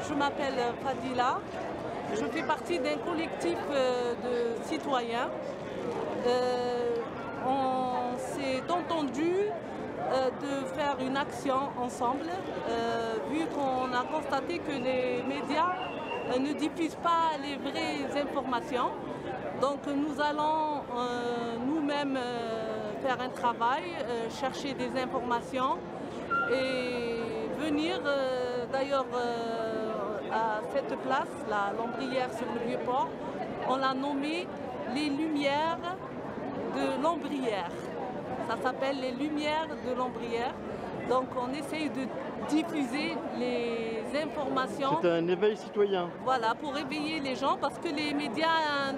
je m'appelle Fadila. Je fais partie d'un collectif de citoyens. On s'est entendu de faire une action ensemble, vu qu'on a constaté que les médias ne diffusent pas les vraies informations. Donc nous allons nous-mêmes faire un travail, chercher des informations et venir d'ailleurs à cette place, la Lambrière sur le Vieux-Port, on l'a nommé les Lumières de Lambrière. Ça s'appelle les Lumières de Lambrière. Donc on essaye de diffuser les informations. C'est un éveil citoyen. Voilà, pour éveiller les gens parce que les médias,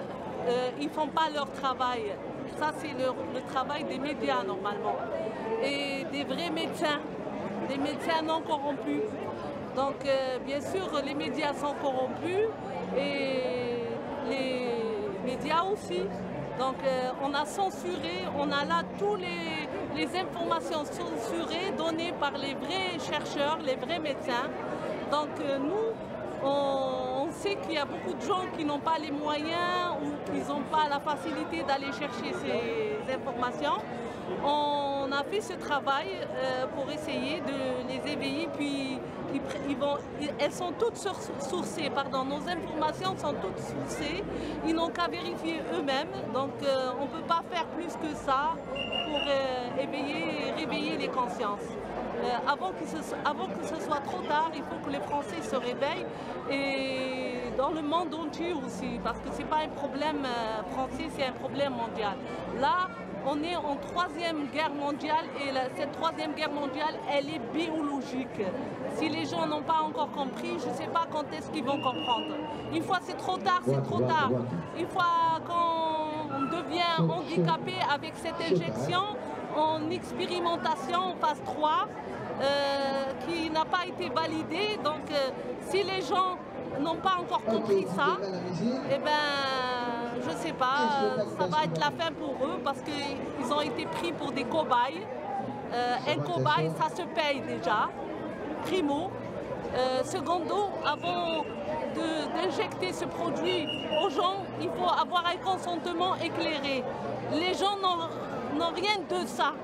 ils ne font pas leur travail. Ça c'est le travail des médias normalement. Et des vrais médecins, des médecins non corrompus. Donc bien sûr les médias sont corrompus et les médias aussi. Donc on a censuré, on a là toutes les informations censurées données par les vrais chercheurs, les vrais médecins. Donc nous, on sait qu'il y a beaucoup de gens qui n'ont pas les moyens ou qui n'ont pas la facilité d'aller chercher ces informations. On a fait ce travail pour essayer de les éveiller, puis elles sont toutes sourcées, nos informations sont toutes sourcées, ils n'ont qu'à vérifier eux-mêmes, donc on ne peut pas faire plus que ça pour éveiller et réveiller les consciences. Avant que ce soit trop tard, il faut que les Français se réveillent et dans le monde entier aussi, parce que ce n'est pas un problème français, c'est un problème mondial. Là, on est en 3e guerre mondiale et cette 3e guerre mondiale, elle est biologique. Si les gens n'ont pas encore compris, je ne sais pas quand est-ce qu'ils vont comprendre. Une fois c'est trop tard, c'est trop tard. Une fois qu'on devient handicapé avec cette injection en expérimentation phase 3, qui n'a pas été validée, donc si les gens n'ont pas encore compris ça, eh ben, je ne sais pas, ça va être la fin pour eux parce qu'ils ont été pris pour des cobayes. Un cobaye, ça se paye déjà, primo. Secondo, avant d'injecter ce produit aux gens, il faut avoir un consentement éclairé. Les gens n'ont rien de ça.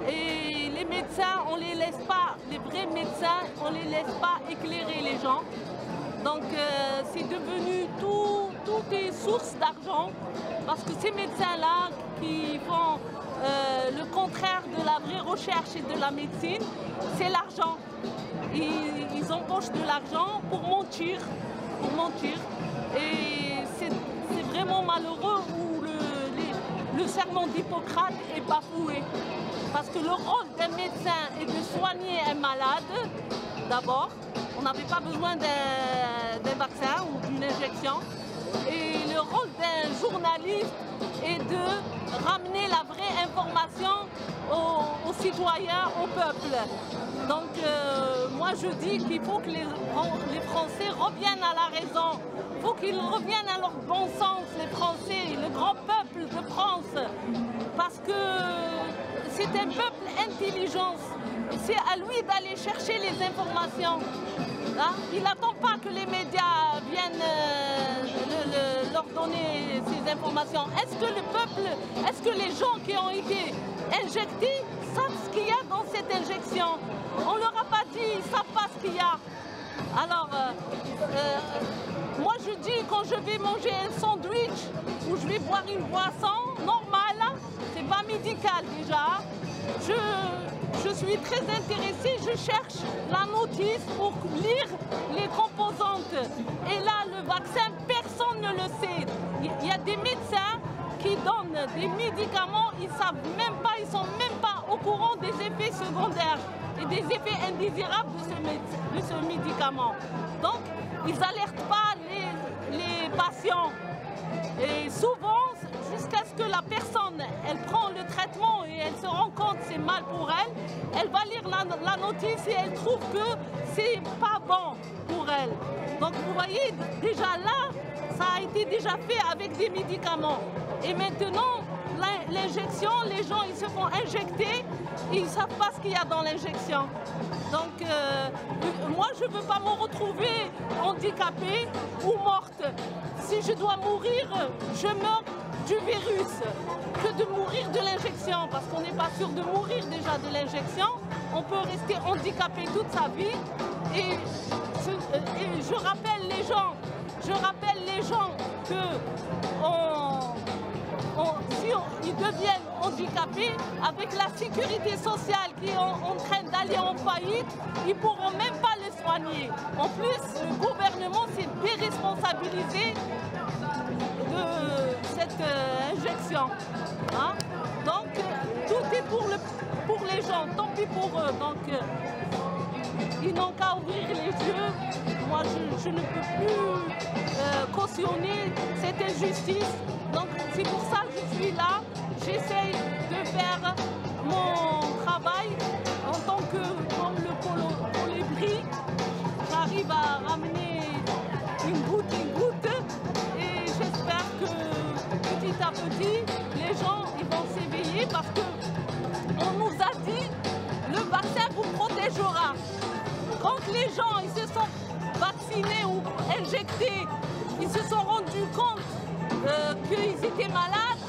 Et les médecins, on ne les laisse pas, les vrais médecins, on ne les laisse pas éclairer les gens. Donc c'est devenu tout est source d'argent parce que ces médecins-là qui font le contraire de la vraie recherche et de la médecine, c'est l'argent. Ils empochent de l'argent pour mentir. Et c'est vraiment malheureux où le serment d'Hippocrate est bafoué. Parce que le rôle d'un médecin est de soigner un malade, d'abord. On n'avait pas besoin d'un vaccin ou d'une injection. Et le rôle d'un journaliste est de ramener la vraie information aux citoyens, au peuple. Donc moi je dis qu'il faut que les Français reviennent à la raison. Il faut qu'ils reviennent à leur bon sens, les Français, le grand peuple de France. Parce que c'est un peuple intelligent. C'est à lui d'aller chercher les informations. Hein? Il n'attend pas que les médias viennent leur donner ces informations. Est-ce que le peuple, est-ce que les gens qui ont été injectés savent ce qu'il y a dans cette injection? On ne leur a pas dit, ils ne savent pas ce qu'il y a. Alors, moi je dis quand je vais manger un sandwich ou je vais boire une boisson normale, c'est pas médical déjà. Je suis très intéressée, je cherche la notice pour lire les composantes. Et là, le vaccin, personne ne le sait. Il y a des médecins qui donnent des médicaments, ils savent même pas, ils sont même pas au courant des effets secondaires et des effets indésirables de ce médicament. Donc, ils n'alertent pas les patients. Et souvent, jusqu'à ce que la personne, elle prend le traitement et elle se rend compte que c'est mal pour elle, elle va lire la notice et elle trouve que c'est pas bon pour elle. Donc vous voyez, déjà là, ça a été déjà fait avec des médicaments. Et maintenant, l'injection, les gens ils se font injecter, ils ne savent pas ce qu'il y a dans l'injection. Donc moi je ne veux pas me retrouver handicapée ou morte. Si je dois mourir, je meurs du virus que de mourir de l'injection, parce qu'on n'est pas sûr de mourir déjà de l'injection. On peut rester handicapé toute sa vie. Et je rappelle les gens que si ils deviennent handicapés, avec la sécurité sociale qui est en train d'aller en faillite, ils ne pourront même pas les soigner. En plus, le gouvernement s'est déresponsabilisé de cette injection. Hein? Donc, tout est pour les gens, tant pis pour eux. Donc, ils n'ont qu'à ouvrir les yeux. Moi, je ne peux plus cautionner cette injustice. Donc, c'est pour ça que je suis là. J'essaye de faire mon travail en tant que comme le colibri. J'arrive à ramener une goutte, et j'espère que petit à petit, les gens ils vont s'éveiller parce qu'on nous a dit le vaccin vous protégera. Quand les gens ils se sont vaccinés ou injectés, ils se sont rendus compte qu'ils étaient malades,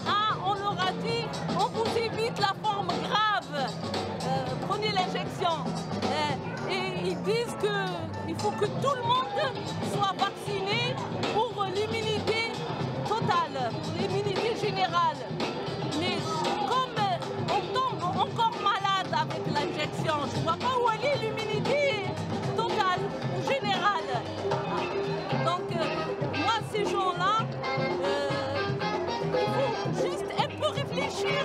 on leur a dit on vous évite la forme grave, prenez l'injection. Et ils disent qu'il faut que tout le monde soit vacciné pour l'immunité totale, l'immunité générale. Mais comme on tombe encore malade avec l'injection, je ne vois pas où elle est l'immunité totale ou générale. Donc moi ces gens-là, il faut juste un peu réfléchir.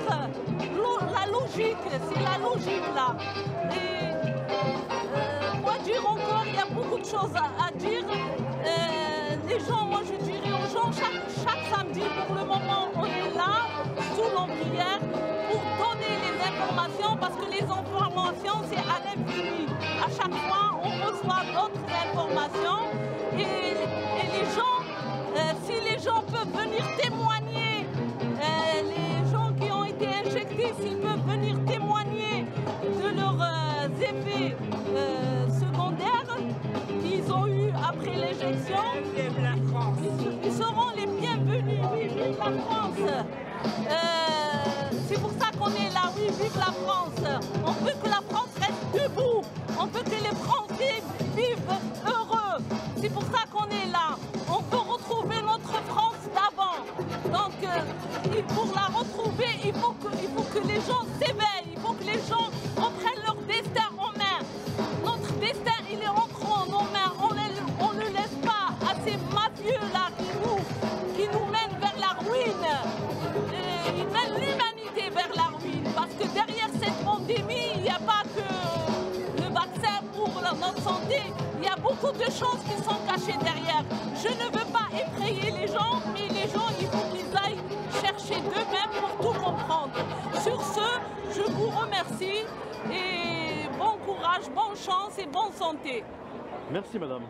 La logique, c'est la logique là. Et quoi dire encore, il y a beaucoup de choses à dire. Les gens, moi je dirais aux gens, chaque samedi pour le moment, on est là, sous l'ombrière, pour donner les informations, parce que les informations, c'est à l'infini. À chaque fois, on reçoit d'autres informations. Et les gens, si les gens peuvent venir témoigner, les gens qui ont été injectés, s'ils peuvent venir témoigner de leurs effets secondaires qu'ils ont eu après l'injection, ils seront les bienvenus. Oui, vive la France. C'est pour ça qu'on est là, oui, vive la France. On veut que la France reste debout. On veut que les Français vivent heureux. C'est pour ça qu'on est là. On veut retrouver notre France d'avant. Donc, pour la retrouver, il faut que les gens s'éveillent. Il faut que les gens reprennent leur destin en main. Notre destin, il est entre nos mains. On ne laisse pas à ces mafieux-là qui nous mènent vers la ruine. Ils mènent l'humanité vers la ruine. Parce que derrière cette pandémie, il n'y a pas que le vaccin pour notre santé. Il y a beaucoup de choses qui sont cachées derrière. Je ne veux pas effrayer les gens, mais les gens, il faut qu'ils aillent chercher d'eux-mêmes pour tout comprendre. Sur ce, je vous remercie et bon courage, bonne chance et bonne santé. Merci madame.